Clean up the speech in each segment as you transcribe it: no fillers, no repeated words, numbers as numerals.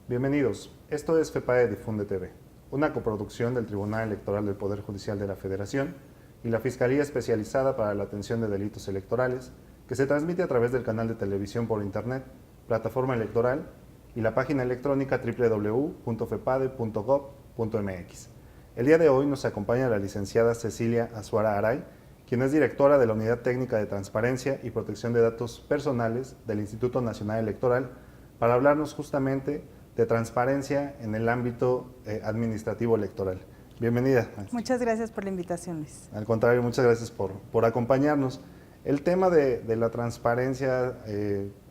Bienvenidos, esto es FEPADE Difunde TV, una coproducción del Tribunal Electoral del Poder Judicial de la Federación y la Fiscalía Especializada para la Atención de Delitos Electorales, que se transmite a través del canal de televisión por internet, plataforma electoral y la página electrónica www.fepade.gov.mx. El día de hoy nos acompaña la licenciada Cecilia Azuara Aray, quien es directora de la Unidad Técnica de Transparencia y Protección de Datos Personales del Instituto Nacional Electoral, para hablarnos justamente de transparencia en el ámbito administrativo electoral. Bienvenida. Muchas gracias por la invitación, Luis. Al contrario, muchas gracias por acompañarnos. El tema de la transparencia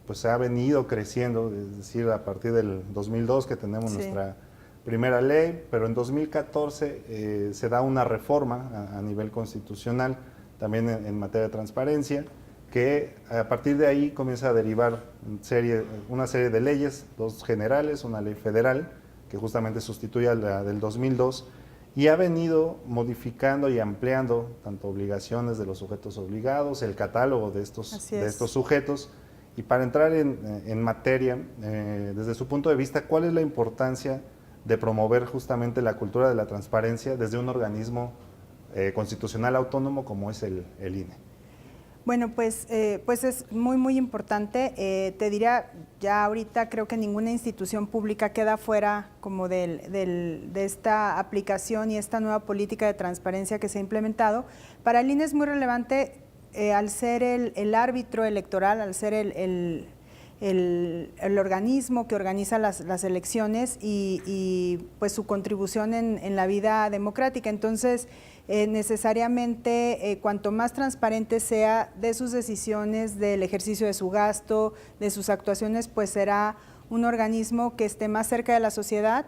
pues se ha venido creciendo, es decir, a partir del 2002 que tenemos nuestra primera ley, pero en 2014 se da una reforma a nivel constitucional, también en materia de transparencia, que a partir de ahí comienza a derivar una serie de leyes, dos generales, una ley federal, que justamente sustituye a la del 2002, y ha venido modificando y ampliando tanto obligaciones de los sujetos obligados, el catálogo de estos sujetos. Y para entrar en materia, desde su punto de vista, ¿cuál es la importancia de promover justamente la cultura de la transparencia desde un organismo constitucional autónomo como es el INE? Bueno, pues es muy importante. Te diría, ya ahorita creo que ninguna institución pública queda fuera como de esta aplicación y esta nueva política de transparencia que se ha implementado. Para el INE es muy relevante al ser el árbitro electoral, al ser el organismo que organiza las elecciones y pues su contribución en la vida democrática. Entonces, necesariamente cuanto más transparente sea de sus decisiones, del ejercicio de su gasto, de sus actuaciones, pues será un organismo que esté más cerca de la sociedad,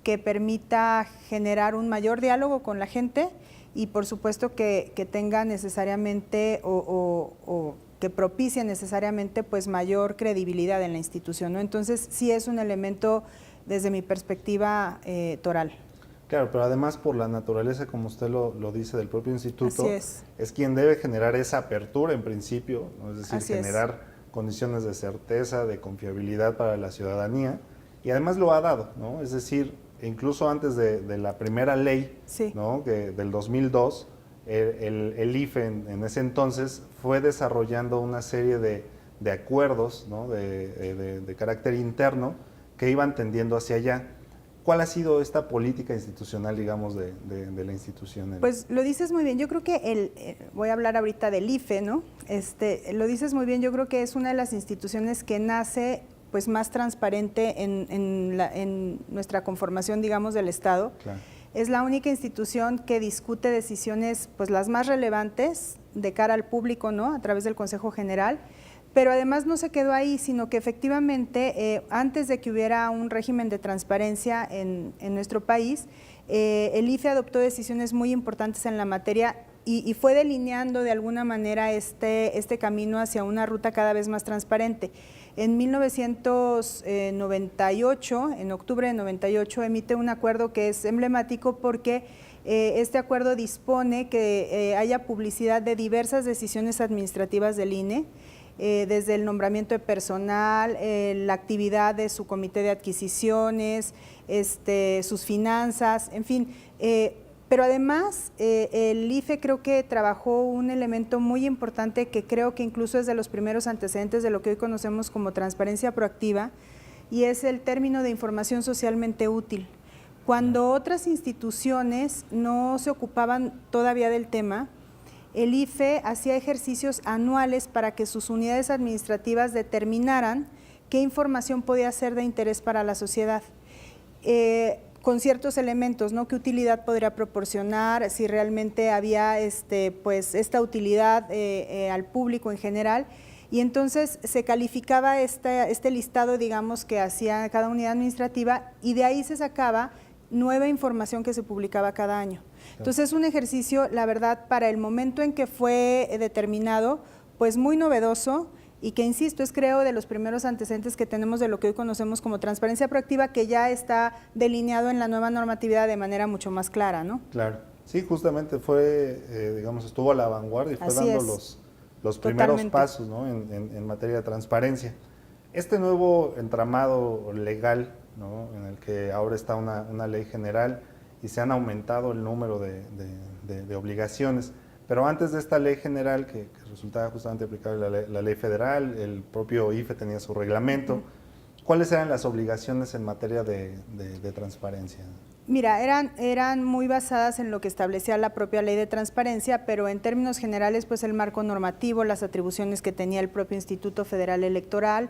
que permita generar un mayor diálogo con la gente y por supuesto que tenga necesariamente o que propicie necesariamente pues mayor credibilidad en la institución, ¿no? Entonces sí es un elemento desde mi perspectiva toral. Claro, pero además por la naturaleza, como usted lo dice, del propio instituto, es quien debe generar esa apertura en principio, ¿no? Es decir, generar condiciones de certeza, de confiabilidad para la ciudadanía, y además lo ha dado, ¿no? Es decir, incluso antes de la primera ley, ¿no? Del 2002, el IFE en ese entonces fue desarrollando una serie de acuerdos, ¿no? de carácter interno que iban tendiendo hacia allá. ¿Cuál ha sido esta política institucional, digamos, de la institución? Pues lo dices muy bien. Yo creo que voy a hablar ahorita del IFE, ¿no? Lo dices muy bien. Yo creo que es una de las instituciones que nace pues más transparente en nuestra conformación, digamos, del Estado. Claro. Es la única institución que discute decisiones pues las más relevantes de cara al público, ¿no? A través del Consejo General. Pero además no se quedó ahí, sino que efectivamente antes de que hubiera un régimen de transparencia en nuestro país, el IFE adoptó decisiones muy importantes en la materia y fue delineando de alguna manera este camino hacia una ruta cada vez más transparente. En 1998, en octubre de 98, emite un acuerdo que es emblemático porque este acuerdo dispone que haya publicidad de diversas decisiones administrativas del INE, desde el nombramiento de personal, la actividad de su comité de adquisiciones, sus finanzas, en fin. Pero además el IFE creo que trabajó un elemento muy importante que creo que incluso es de los primeros antecedentes de lo que hoy conocemos como transparencia proactiva, y es el término de información socialmente útil. Cuando otras instituciones no se ocupaban todavía del tema, el IFE hacía ejercicios anuales para que sus unidades administrativas determinaran qué información podía ser de interés para la sociedad, con ciertos elementos, ¿no? ¿Qué utilidad podría proporcionar? Si realmente había pues esta utilidad al público en general. Y entonces se calificaba este listado, digamos, que hacía cada unidad administrativa, y de ahí se sacaba nueva información que se publicaba cada año. Entonces es un ejercicio, la verdad, para el momento en que fue determinado, pues muy novedoso, y que, insisto, es creo de los primeros antecedentes que tenemos de lo que hoy conocemos como transparencia proactiva, que ya está delineado en la nueva normatividad de manera mucho más clara, ¿no? Claro, sí, justamente fue, digamos, estuvo a la vanguardia y fue dando los primeros pasos, ¿no? en materia de transparencia. Este nuevo entramado legal, ¿no?, en el que ahora está una ley general y se han aumentado el número de obligaciones, pero antes de esta ley general que resultaba justamente aplicable la ley federal, el propio IFE tenía su reglamento. ¿Cuáles eran las obligaciones en materia de transparencia? Mira, eran muy basadas en lo que establecía la propia ley de transparencia, pero en términos generales, pues el marco normativo, las atribuciones que tenía el propio Instituto Federal Electoral.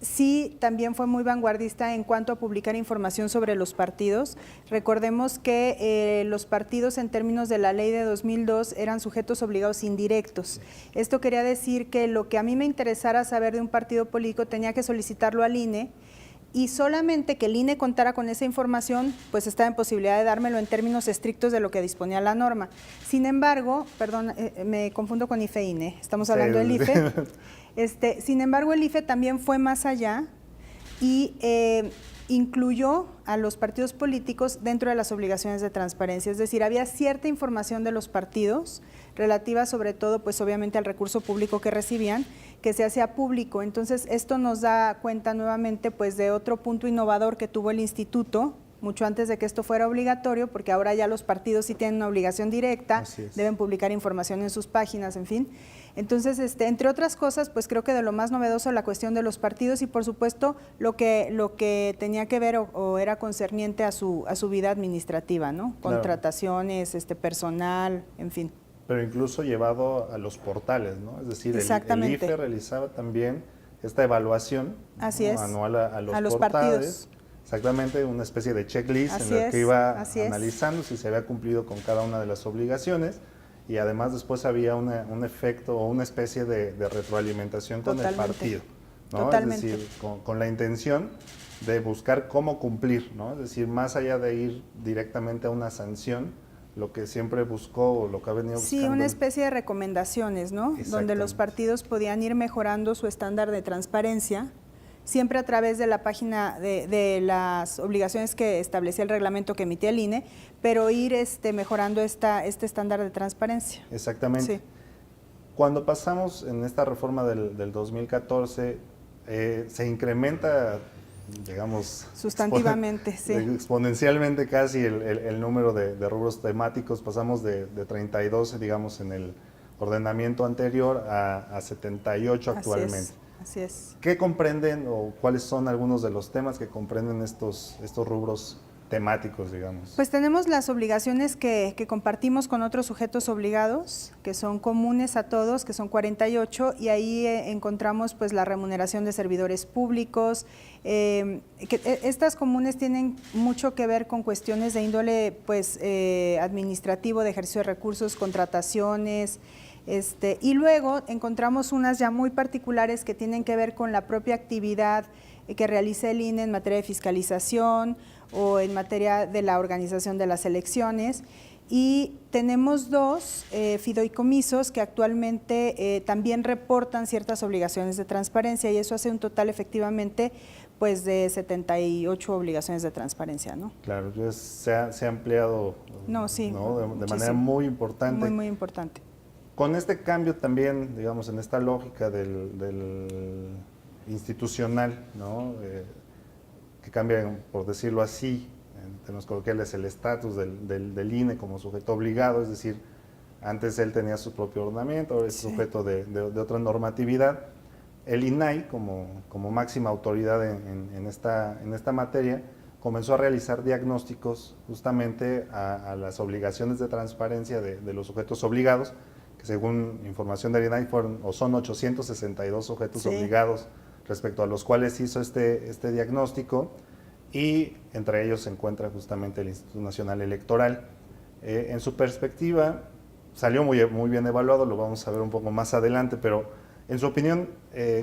Sí, también fue muy vanguardista en cuanto a publicar información sobre los partidos. Recordemos que los partidos, en términos de la ley de 2002, eran sujetos obligados indirectos. Esto quería decir que lo que a mí me interesara saber de un partido político tenía que solicitarlo al INE, y solamente que el INE contara con esa información, pues estaba en posibilidad de dármelo en términos estrictos de lo que disponía la norma. Sin embargo, perdón, me confundo con IFE e INE, estamos hablando del IFE. Sin embargo, el IFE también fue más allá y incluyó a los partidos políticos dentro de las obligaciones de transparencia, es decir, había cierta información de los partidos relativa sobre todo, pues obviamente al recurso público que recibían, que se hacía público. Entonces, esto nos da cuenta nuevamente pues de otro punto innovador que tuvo el instituto, mucho antes de que esto fuera obligatorio, porque ahora ya los partidos sí tienen una obligación directa, deben publicar información en sus páginas, en fin. Entonces, entre otras cosas, pues creo que de lo más novedoso la cuestión de los partidos y por supuesto lo que tenía que ver o era concerniente a su vida administrativa, ¿no? Claro. Contrataciones, personal, en fin. Pero incluso llevado a los portales, ¿no? Es decir, el IFE realizaba también esta evaluación, ¿no?, anual a los portales. Partidos. Exactamente, una especie de checklist en la que iba analizando si se había cumplido con cada una de las obligaciones, y además después había un efecto o una especie de retroalimentación con el partido, ¿no? Totalmente. Es decir, con la intención de buscar cómo cumplir, ¿no? Es decir, más allá de ir directamente a una sanción, lo que siempre buscó o lo que ha venido buscando. Sí, una especie de recomendaciones, ¿no? Donde los partidos podían ir mejorando su estándar de transparencia, siempre a través de la página de las obligaciones que establecía el reglamento que emitía el INE, pero ir mejorando este estándar de transparencia. Exactamente. Sí. Cuando pasamos en esta reforma del 2014, se incrementa, digamos, sustantivamente, exponencialmente casi el número de rubros temáticos. Pasamos de 32, digamos, en el ordenamiento anterior a 78 actualmente. Así es. ¿Qué comprenden o cuáles son algunos de los temas que comprenden estos rubros temáticos, digamos? Pues tenemos las obligaciones que compartimos con otros sujetos obligados, que son comunes a todos, que son 48, y ahí encontramos pues la remuneración de servidores públicos. Estas comunes tienen mucho que ver con cuestiones de índole pues administrativo, de ejercicio de recursos, contrataciones. Y luego encontramos unas ya muy particulares que tienen que ver con la propia actividad que realiza el INE en materia de fiscalización o en materia de la organización de las elecciones. Y tenemos dos fideicomisos que actualmente también reportan ciertas obligaciones de transparencia, y eso hace un total efectivamente pues de 78 obligaciones de transparencia, ¿no? Claro, se ha ampliado de manera muy importante. Muy importante. Con este cambio también, digamos, en esta lógica del institucional, ¿no?, que cambia, por decirlo así, en términos coloquiales, el estatus del INE como sujeto obligado, es decir, antes él tenía su propio ordenamiento, ahora es sujeto de otra normatividad. El INAI, como máxima autoridad en esta materia, comenzó a realizar diagnósticos justamente a las obligaciones de transparencia de los sujetos obligados, que según información del INAI son 862 sujetos obligados, respecto a los cuales hizo este diagnóstico, y entre ellos se encuentra justamente el Instituto Nacional Electoral. En su perspectiva, salió muy bien evaluado, lo vamos a ver un poco más adelante, pero en su opinión,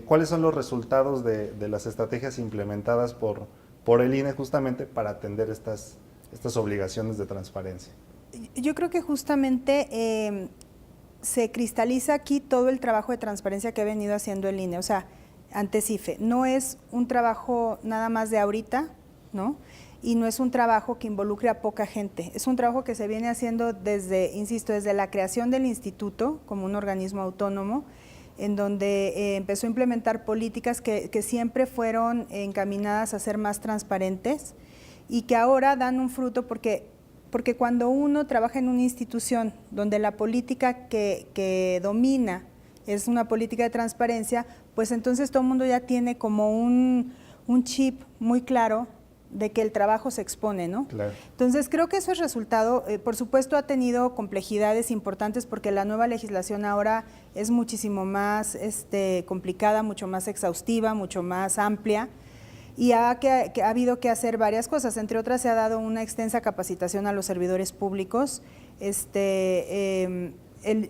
¿cuáles son los resultados de las estrategias implementadas por el INE justamente para atender estas obligaciones de transparencia? Yo creo que justamente se cristaliza aquí todo el trabajo de transparencia que ha venido haciendo el INE, o sea, ante CIFE. No es un trabajo nada más de ahorita, ¿no? Y no es un trabajo que involucre a poca gente, es un trabajo que se viene haciendo desde la creación del instituto como un organismo autónomo, en donde empezó a implementar políticas que siempre fueron encaminadas a ser más transparentes y que ahora dan un fruto porque cuando uno trabaja en una institución donde la política que domina es una política de transparencia, pues entonces todo el mundo ya tiene como un chip muy claro de que el trabajo se expone, ¿no? Claro. Entonces creo que eso es resultado, por supuesto ha tenido complejidades importantes porque la nueva legislación ahora es muchísimo más complicada, mucho más exhaustiva, mucho más amplia, y ha habido que hacer varias cosas, entre otras se ha dado una extensa capacitación a los servidores públicos. El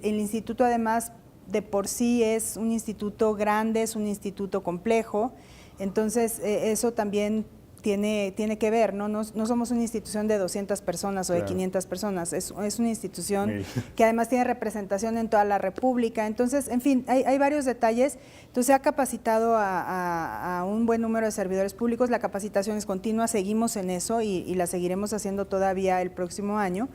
instituto además de por sí es un instituto grande, es un instituto complejo, entonces eso también tiene que ver, ¿no? No somos una institución de 200 personas o de 500 personas, es una institución que además tiene representación en toda la República, entonces, en fin, hay varios detalles. Entonces se ha capacitado a un buen número de servidores públicos, la capacitación es continua, seguimos en eso y la seguiremos haciendo todavía el próximo año.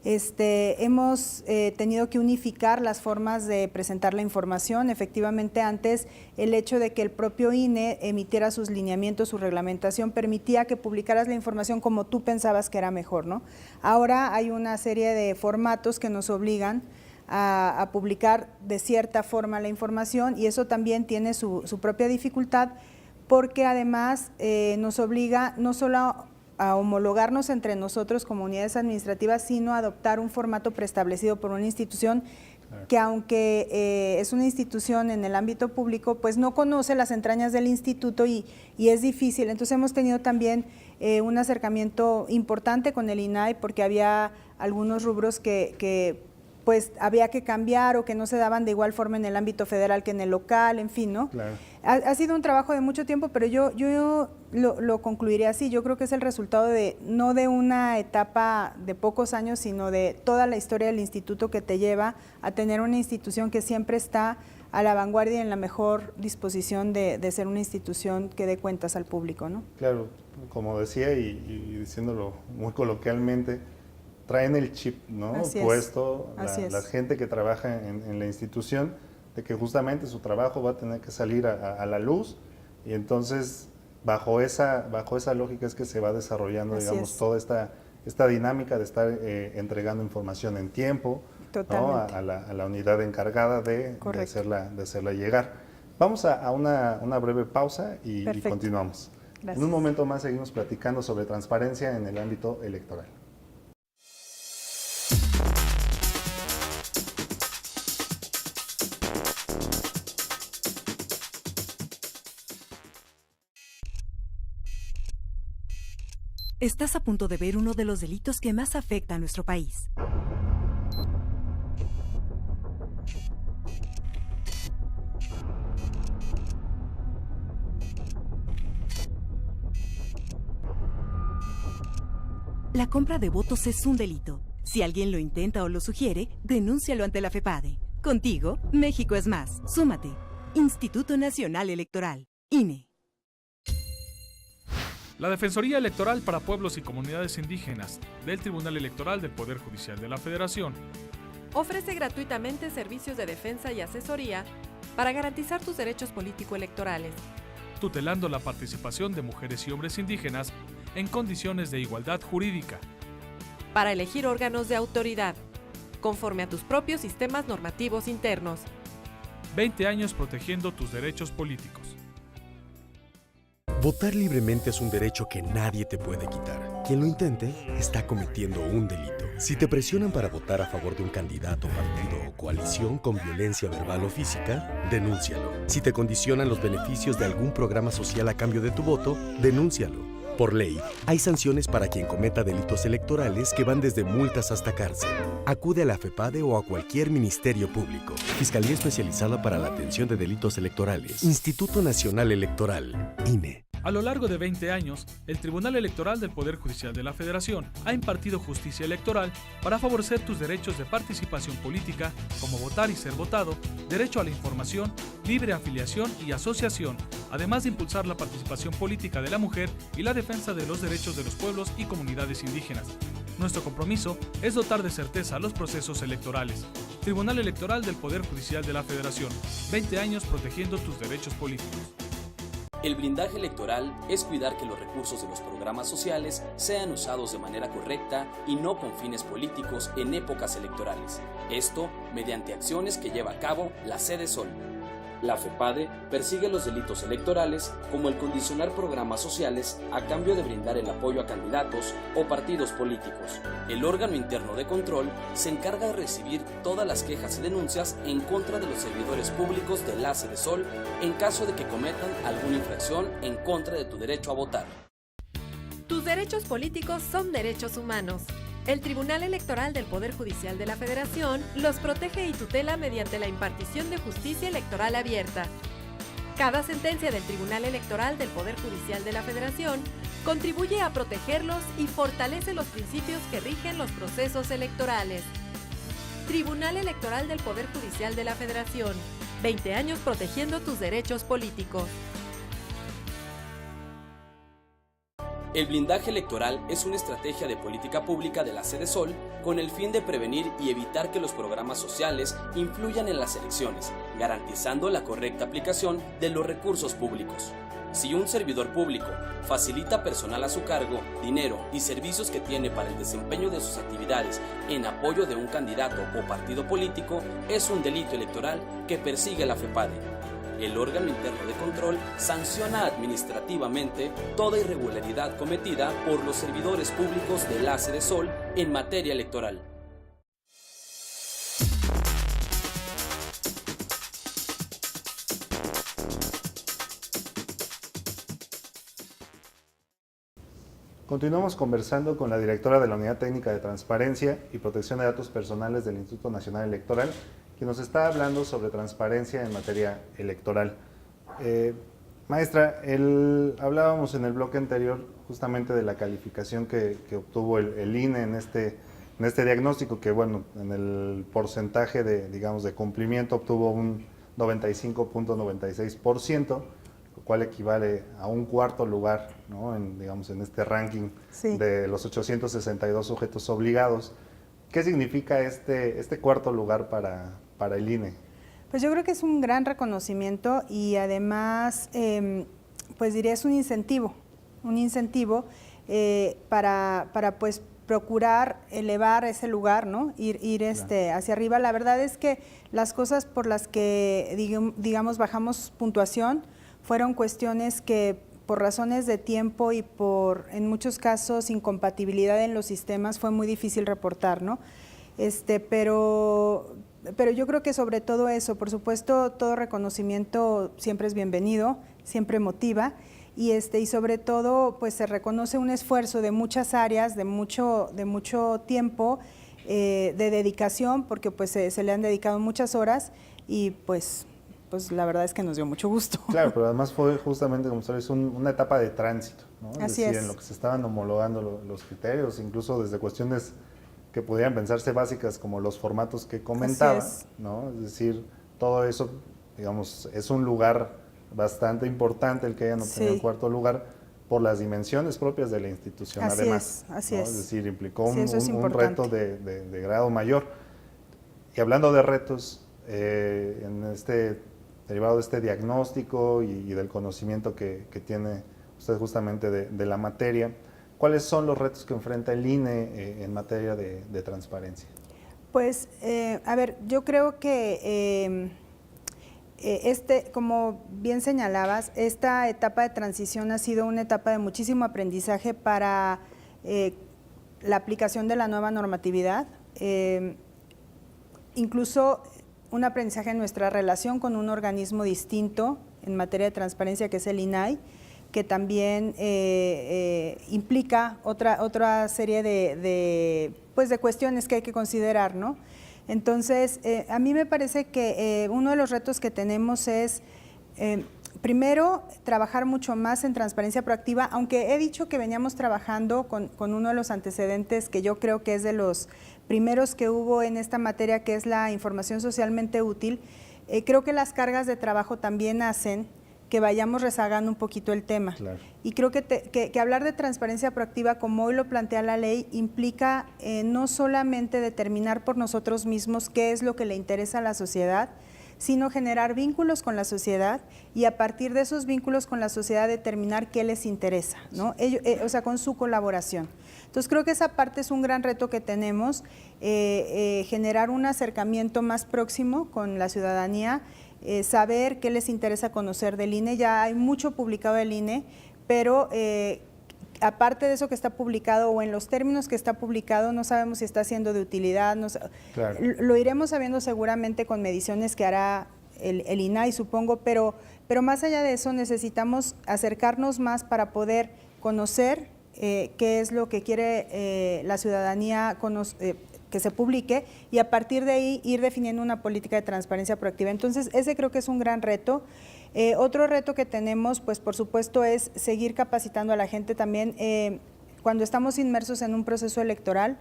Hemos tenido que unificar las formas de presentar la información. Efectivamente, antes el hecho de que el propio INE emitiera sus lineamientos, su reglamentación, permitía que publicaras la información como tú pensabas que era mejor, ¿no? Ahora hay una serie de formatos que nos obligan a publicar de cierta forma la información y eso también tiene su propia dificultad porque además nos obliga no solo a homologarnos entre nosotros como unidades administrativas, sino a adoptar un formato preestablecido por una institución que aunque es una institución en el ámbito público, pues no conoce las entrañas del instituto y es difícil. Entonces hemos tenido también un acercamiento importante con el INAI porque había algunos rubros que pues había que cambiar o que no se daban de igual forma en el ámbito federal que en el local, en fin, ¿no? Claro. Ha sido un trabajo de mucho tiempo, pero yo lo concluiría así. Yo creo que es el resultado no de una etapa de pocos años, sino de toda la historia del instituto que te lleva a tener una institución que siempre está a la vanguardia y en la mejor disposición de ser una institución que dé cuentas al público, ¿no? Claro, como decía y diciéndolo muy coloquialmente, traen el chip, ¿no? Así puesto, es. la gente que trabaja en la institución, de que justamente su trabajo va a tener que salir a la luz y entonces bajo esa lógica es que se va desarrollando, Así digamos, es. toda esta dinámica de estar entregando información en tiempo, ¿no? a la unidad encargada de hacerla llegar. Vamos a una breve pausa y continuamos. Gracias. En un momento más seguimos platicando sobre transparencia en el ámbito electoral. Estás a punto de ver uno de los delitos que más afecta a nuestro país. La compra de votos es un delito. Si alguien lo intenta o lo sugiere, denúncialo ante la FEPADE. Contigo, México es más. Súmate. Instituto Nacional Electoral, INE. La Defensoría Electoral para Pueblos y Comunidades Indígenas del Tribunal Electoral del Poder Judicial de la Federación ofrece gratuitamente servicios de defensa y asesoría para garantizar tus derechos político-electorales, tutelando la participación de mujeres y hombres indígenas en condiciones de igualdad jurídica, para elegir órganos de autoridad, conforme a tus propios sistemas normativos internos. 20 años protegiendo tus derechos políticos. Votar libremente es un derecho que nadie te puede quitar. Quien lo intente está cometiendo un delito. Si te presionan para votar a favor de un candidato, partido o coalición con violencia verbal o física, denúncialo. Si te condicionan los beneficios de algún programa social a cambio de tu voto, denúncialo. Por ley, hay sanciones para quien cometa delitos electorales que van desde multas hasta cárcel. Acude a la FEPADE o a cualquier ministerio público. Fiscalía Especializada para la Atención de Delitos Electorales. Instituto Nacional Electoral, INE. A lo largo de 20 años, el Tribunal Electoral del Poder Judicial de la Federación ha impartido justicia electoral para favorecer tus derechos de participación política, como votar y ser votado, derecho a la información, libre afiliación y asociación, además de impulsar la participación política de la mujer y la defensa de los derechos de los pueblos y comunidades indígenas. Nuestro compromiso es dotar de certeza los procesos electorales. Tribunal Electoral del Poder Judicial de la Federación. 20 años protegiendo tus derechos políticos. El blindaje electoral es cuidar que los recursos de los programas sociales sean usados de manera correcta y no con fines políticos en épocas electorales. Esto mediante acciones que lleva a cabo la Sede Sol. La FEPADE persigue los delitos electorales como el condicionar programas sociales a cambio de brindar el apoyo a candidatos o partidos políticos. El órgano interno de control se encarga de recibir todas las quejas y denuncias en contra de los servidores públicos de la Sede Sol en caso de que cometan alguna infracción en contra de tu derecho a votar. Tus derechos políticos son derechos humanos. El Tribunal Electoral del Poder Judicial de la Federación los protege y tutela mediante la impartición de justicia electoral abierta. Cada sentencia del Tribunal Electoral del Poder Judicial de la Federación contribuye a protegerlos y fortalece los principios que rigen los procesos electorales. Tribunal Electoral del Poder Judicial de la Federación. 20 años protegiendo tus derechos políticos. El blindaje electoral es una estrategia de política pública de la Sede Sol con el fin de prevenir y evitar que los programas sociales influyan en las elecciones, garantizando la correcta aplicación de los recursos públicos. Si un servidor público facilita personal a su cargo, dinero y servicios que tiene para el desempeño de sus actividades en apoyo de un candidato o partido político, es un delito electoral que persigue la FEPADE. El órgano interno de control sanciona administrativamente toda irregularidad cometida por los servidores públicos de la Sede Sol en materia electoral. Continuamos conversando con la directora de la Unidad Técnica de Transparencia y Protección de Datos Personales del Instituto Nacional Electoral, que nos está hablando sobre transparencia en materia electoral. Maestra, hablábamos en el bloque anterior justamente de la calificación que obtuvo el INE en este diagnóstico, que bueno, en el porcentaje de cumplimiento obtuvo un 95.96%, lo cual equivale a un cuarto lugar, ¿no? en este ranking de los 862 sujetos obligados. ¿Qué significa este cuarto lugar para el INE? Pues yo creo que es un gran reconocimiento y además, pues diría, es un incentivo para pues procurar elevar ese lugar, ¿no? Ir claro, hacia arriba. La verdad es que las cosas por las que, digamos, bajamos puntuación fueron cuestiones que por razones de tiempo y en muchos casos, incompatibilidad en los sistemas, fue muy difícil reportar, ¿no? Pero yo creo que sobre todo eso, por supuesto, todo reconocimiento siempre es bienvenido, siempre motiva, y sobre todo pues se reconoce un esfuerzo de muchas áreas, de mucho tiempo, de dedicación, porque pues se le han dedicado muchas horas y pues la verdad es que nos dio mucho gusto. Claro, pero además fue justamente, como sabes, una etapa de tránsito, ¿no? Así es. En lo que se estaban homologando los criterios, incluso desde cuestiones que pudieran pensarse básicas como los formatos que comentaba, ¿no? Es decir, todo eso, digamos, es un lugar bastante importante el que hayan obtenido el cuarto lugar por las dimensiones propias de la institución, además. Así ¿no? es. Es decir, implicó un reto de grado mayor. Y hablando de retos, derivado de este diagnóstico y del conocimiento que tiene usted justamente de la materia, ¿cuáles son los retos que enfrenta el INE en materia de transparencia? Pues, a ver, yo creo que como bien señalabas, esta etapa de transición ha sido una etapa de muchísimo aprendizaje para la aplicación de la nueva normatividad, incluso un aprendizaje en nuestra relación con un organismo distinto en materia de transparencia, que es el INAI, que también implica otra serie de cuestiones que hay que considerar, ¿no? Entonces, a mí me parece que uno de los retos que tenemos es, primero, trabajar mucho más en transparencia proactiva, aunque he dicho que veníamos trabajando con uno de los antecedentes que yo creo que es de los primeros que hubo en esta materia, que es la información socialmente útil. Creo que las cargas de trabajo también hacen que vayamos rezagando un poquito el tema. Claro. Y creo que hablar de transparencia proactiva, como hoy lo plantea la ley, implica no solamente determinar por nosotros mismos qué es lo que le interesa a la sociedad, sino generar vínculos con la sociedad y a partir de esos vínculos con la sociedad determinar qué les interesa, ¿no? O sea, con su colaboración. Entonces creo que esa parte es un gran reto que tenemos, generar un acercamiento más próximo con la ciudadanía, saber qué les interesa conocer del INE. Ya hay mucho publicado del INE, pero aparte de eso que está publicado o en los términos que está publicado, no sabemos si está siendo de utilidad. Claro. Lo iremos sabiendo seguramente con mediciones que hará el INAI, supongo, pero más allá de eso necesitamos acercarnos más para poder conocer qué es lo que quiere la ciudadanía que se publique y a partir de ahí ir definiendo una política de transparencia proactiva. Entonces, ese creo que es un gran reto. Otro reto que tenemos, pues por supuesto, es seguir capacitando a la gente también. Cuando estamos inmersos en un proceso electoral,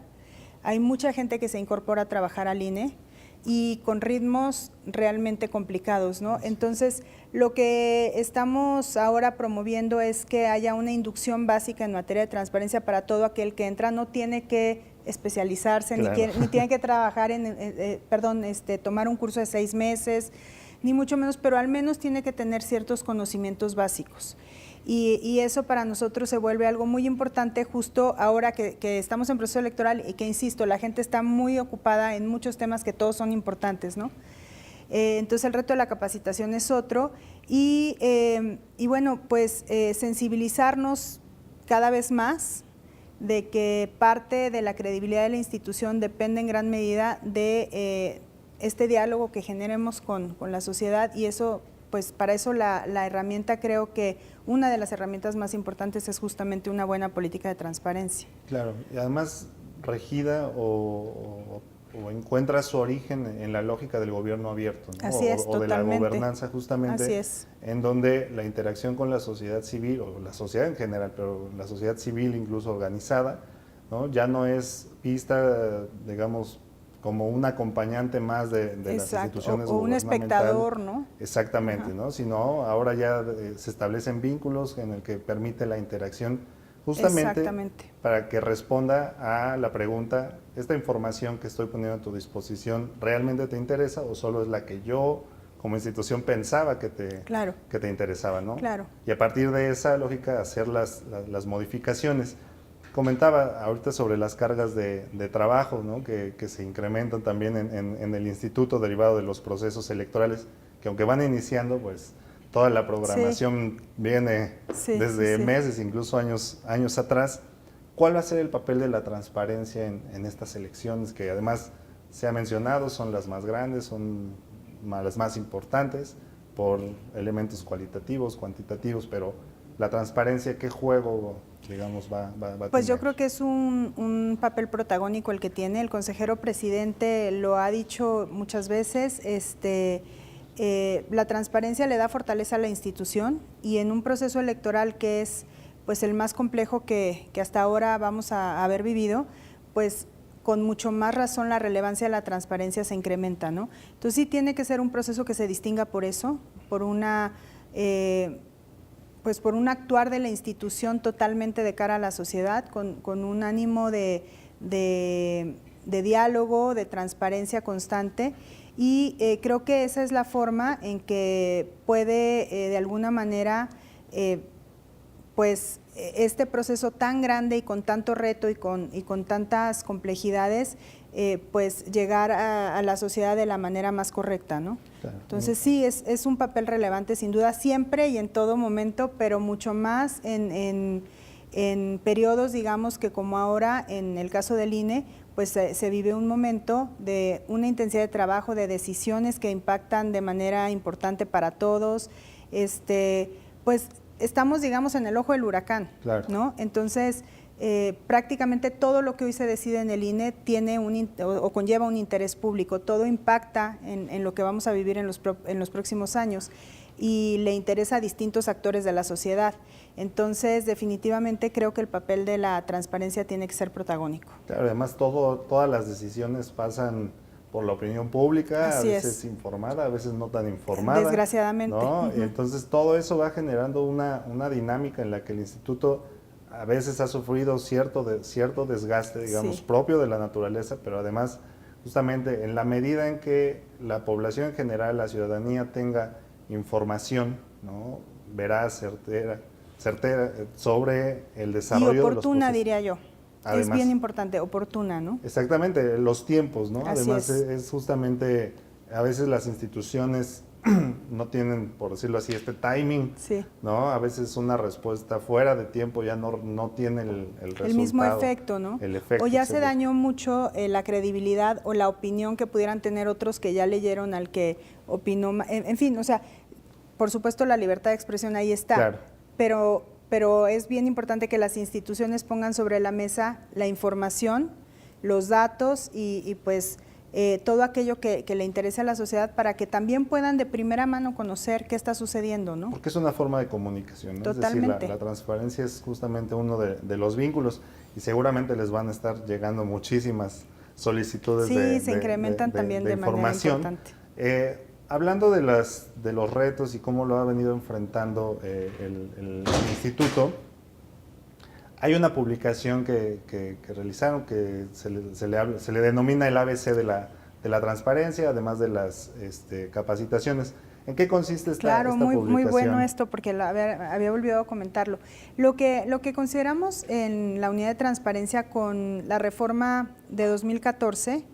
hay mucha gente que se incorpora a trabajar al INE y con ritmos realmente complicados, ¿no? Entonces, lo que estamos ahora promoviendo es que haya una inducción básica en materia de transparencia para todo aquel que entra. No tiene que especializarse, claro, ni tiene que trabajar tomar un curso de 6 meses, ni mucho menos, pero al menos tiene que tener ciertos conocimientos básicos. Y eso para nosotros se vuelve algo muy importante justo ahora que estamos en proceso electoral y que, insisto, la gente está muy ocupada en muchos temas que todos son importantes, ¿no? Entonces el reto de la capacitación es otro y bueno, pues sensibilizarnos cada vez más de que parte de la credibilidad de la institución depende en gran medida de este diálogo que generemos con la sociedad y eso, pues para eso la herramienta, creo que una de las herramientas más importantes es justamente una buena política de transparencia. Claro, y además regida o encuentra su origen en la lógica del gobierno abierto, ¿no? Así es, o de la totalmente. gobernanza justamente, así es, en donde la interacción con la sociedad civil, o la sociedad en general, pero la sociedad civil incluso organizada, ¿no? Ya no es vista, digamos, como un acompañante más de las instituciones o un espectador, ¿no? Exactamente, Ajá. ¿no? Sino ahora ya se establecen vínculos en el que permite la interacción justamente para que responda a la pregunta, ¿esta información que estoy poniendo a tu disposición realmente te interesa o solo es la que yo como institución pensaba que te interesaba, ¿no? Claro. Y a partir de esa lógica hacer las modificaciones. Comentaba ahorita sobre las cargas de trabajo, ¿no? que se incrementan también en el instituto derivado de los procesos electorales, que aunque van iniciando, pues toda la programación viene desde meses, incluso años atrás. ¿Cuál va a ser el papel de la transparencia en estas elecciones que además se ha mencionado, son las más grandes, son las más importantes por elementos cualitativos, cuantitativos, pero la transparencia, ¿qué juego, digamos, va a tener? Pues yo creo que es un papel protagónico el que tiene. El consejero presidente lo ha dicho muchas veces, la transparencia le da fortaleza a la institución y en un proceso electoral que es pues el más complejo que hasta ahora vamos a haber vivido, pues con mucho más razón la relevancia de la transparencia se incrementa, ¿no? Entonces sí tiene que ser un proceso que se distinga por eso, por pues por un actuar de la institución totalmente de cara a la sociedad, con un ánimo de diálogo, de transparencia constante y creo que esa es la forma en que puede de alguna manera pues este proceso tan grande y con tanto reto y con tantas complejidades pues llegar a la sociedad de la manera más correcta, ¿no? Claro. Entonces sí, es un papel relevante sin duda siempre y en todo momento, pero mucho más en periodos, digamos, que como ahora en el caso del INE, pues se vive un momento de una intensidad de trabajo, de decisiones que impactan de manera importante para todos, pues estamos, digamos, en el ojo del huracán, claro, ¿no? Entonces, prácticamente todo lo que hoy se decide en el INE tiene o conlleva un interés público, todo impacta en lo que vamos a vivir en los próximos años y le interesa a distintos actores de la sociedad. Entonces, definitivamente creo que el papel de la transparencia tiene que ser protagónico. Claro, además todas las decisiones pasan por la opinión pública, Así a veces es. informada, a veces no tan informada. Desgraciadamente. ¿No? Ujú. Y entonces todo eso va generando una dinámica en la que el instituto a veces ha sufrido cierto desgaste, digamos, Sí. propio de la naturaleza, pero además justamente en la medida en que la población en general, la ciudadanía tenga información, ¿no? Veraz, certera sobre el desarrollo Y de los oportuna, procesos. diría yo. Es Además. bien importante, oportuna, ¿no? Exactamente, los tiempos, ¿no? Así Además es. es justamente, a veces las instituciones no tienen, por decirlo así, este timing, Sí. ¿no? A veces una respuesta fuera de tiempo ya no tiene el resultado. El mismo efecto, ¿no? El efecto. O ya se seguro. dañó mucho la credibilidad o la opinión que pudieran tener otros que ya leyeron al que opinó. En fin, o sea, por supuesto la libertad de expresión ahí está, Claro. pero es bien importante que las instituciones pongan sobre la mesa la información, los datos y pues todo aquello que le interese a la sociedad para que también puedan de primera mano conocer qué está sucediendo, ¿no? Porque es una forma de comunicación, ¿no? Totalmente. Es decir, la transparencia es justamente uno de los vínculos y seguramente les van a estar llegando muchísimas solicitudes Sí, se incrementan también de manera información. importante. Hablando de los retos y cómo lo ha venido enfrentando el instituto, hay una publicación que realizaron que se le denomina el ABC de la transparencia, además de las capacitaciones. ¿En qué consiste esta publicación? Muy bueno esto, porque había olvidado comentarlo. Lo que consideramos en la unidad de transparencia con la reforma de 2014,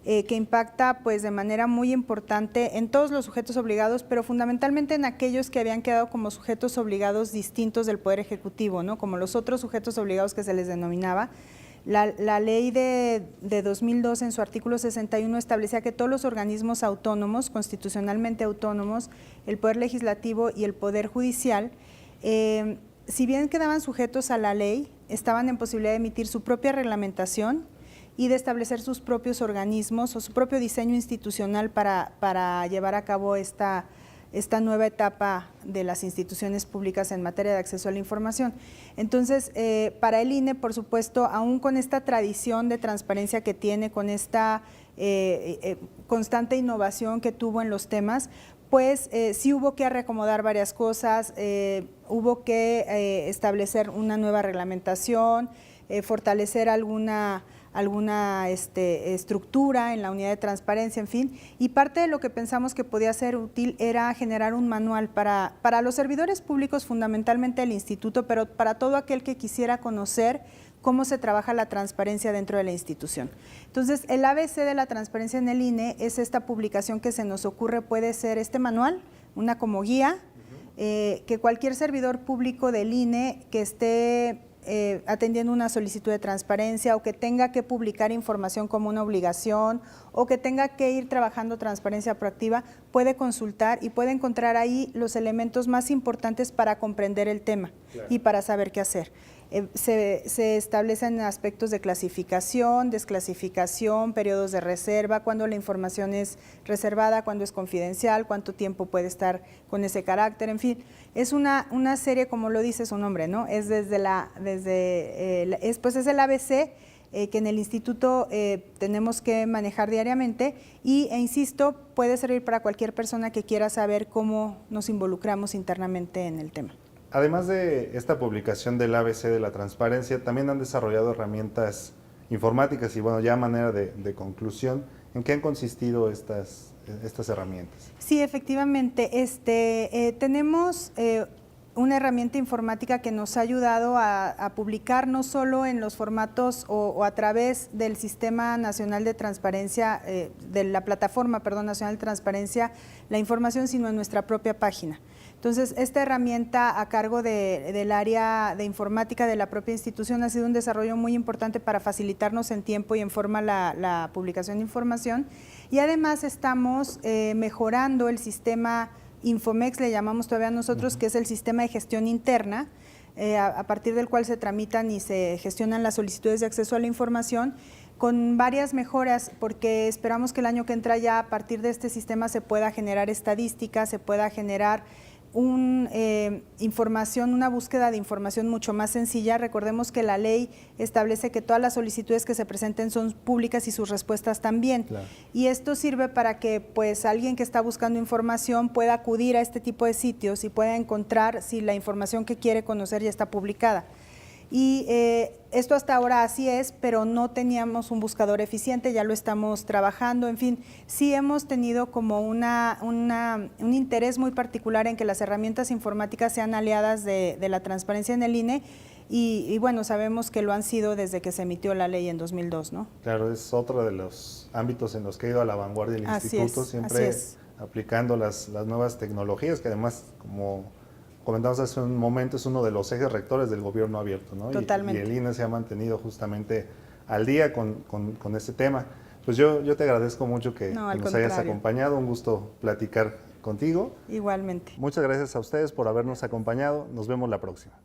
que impacta pues de manera muy importante en todos los sujetos obligados, pero fundamentalmente en aquellos que habían quedado como sujetos obligados distintos del Poder Ejecutivo, ¿no? Como los otros sujetos obligados que se les denominaba. La ley de 2002 en su artículo 61 establecía que todos los organismos autónomos, constitucionalmente autónomos, el Poder Legislativo y el Poder Judicial, si bien quedaban sujetos a la ley, estaban en posibilidad de emitir su propia reglamentación y de establecer sus propios organismos o su propio diseño institucional para llevar a cabo esta nueva etapa de las instituciones públicas en materia de acceso a la información. Entonces, para el INE, por supuesto, aún con esta tradición de transparencia que tiene, con esta constante innovación que tuvo en los temas, pues sí hubo que reacomodar varias cosas, hubo que establecer una nueva reglamentación, fortalecer alguna estructura en la unidad de transparencia, en fin, y parte de lo que pensamos que podía ser útil era generar un manual para los servidores públicos, fundamentalmente el instituto, pero para todo aquel que quisiera conocer cómo se trabaja la transparencia dentro de la institución. Entonces, el ABC de la transparencia en el INE es esta publicación que se nos ocurre, puede ser este manual, una como guía, que cualquier servidor público del INE que esté atendiendo una solicitud de transparencia o que tenga que publicar información como una obligación o que tenga que ir trabajando transparencia proactiva, puede consultar y puede encontrar ahí los elementos más importantes para comprender el tema y para saber qué hacer. Se establecen aspectos de clasificación, desclasificación, periodos de reserva, cuándo la información es reservada, cuándo es confidencial, cuánto tiempo puede estar con ese carácter, en fin. Es una serie, como lo dice su nombre, ¿no? Es es el ABC que en el instituto tenemos que manejar diariamente e insisto, puede servir para cualquier persona que quiera saber cómo nos involucramos internamente en el tema. Además de esta publicación del ABC de la transparencia, también han desarrollado herramientas informáticas y bueno, ya a manera de conclusión, ¿en qué han consistido estas herramientas? Sí, efectivamente, tenemos una herramienta informática que nos ha ayudado a publicar no solo en los formatos o a través del Sistema Nacional de Transparencia, de la Plataforma, Nacional de Transparencia, la información, sino en nuestra propia página. Entonces, esta herramienta a cargo del área de informática de la propia institución ha sido un desarrollo muy importante para facilitarnos en tiempo y en forma la publicación de información y además estamos mejorando el sistema Infomex, le llamamos todavía nosotros, que es el sistema de gestión interna, a partir del cual se tramitan y se gestionan las solicitudes de acceso a la información, con varias mejoras, porque esperamos que el año que entra ya a partir de este sistema se pueda generar estadísticas, se pueda generar una búsqueda de información mucho más sencilla. Recordemos que la ley establece que todas las solicitudes que se presenten son públicas y sus respuestas también. Claro. Y esto sirve para que pues alguien que está buscando información pueda acudir a este tipo de sitios y pueda encontrar si la información que quiere conocer ya está publicada. Y esto hasta ahora así es, pero no teníamos un buscador eficiente, ya lo estamos trabajando. En fin, sí hemos tenido como un interés muy particular en que las herramientas informáticas sean aliadas de la transparencia en el INE y bueno, sabemos que lo han sido desde que se emitió la ley en 2002, ¿no? Claro, es otro de los ámbitos en los que ha ido a la vanguardia el instituto, siempre aplicando las nuevas tecnologías, que además, como comentamos hace un momento, es uno de los ejes rectores del gobierno abierto, ¿no? Totalmente. Y el INE se ha mantenido justamente al día con este tema. Pues yo te agradezco mucho que nos hayas acompañado, un gusto platicar contigo. Igualmente. Muchas gracias a ustedes por habernos acompañado, nos vemos la próxima.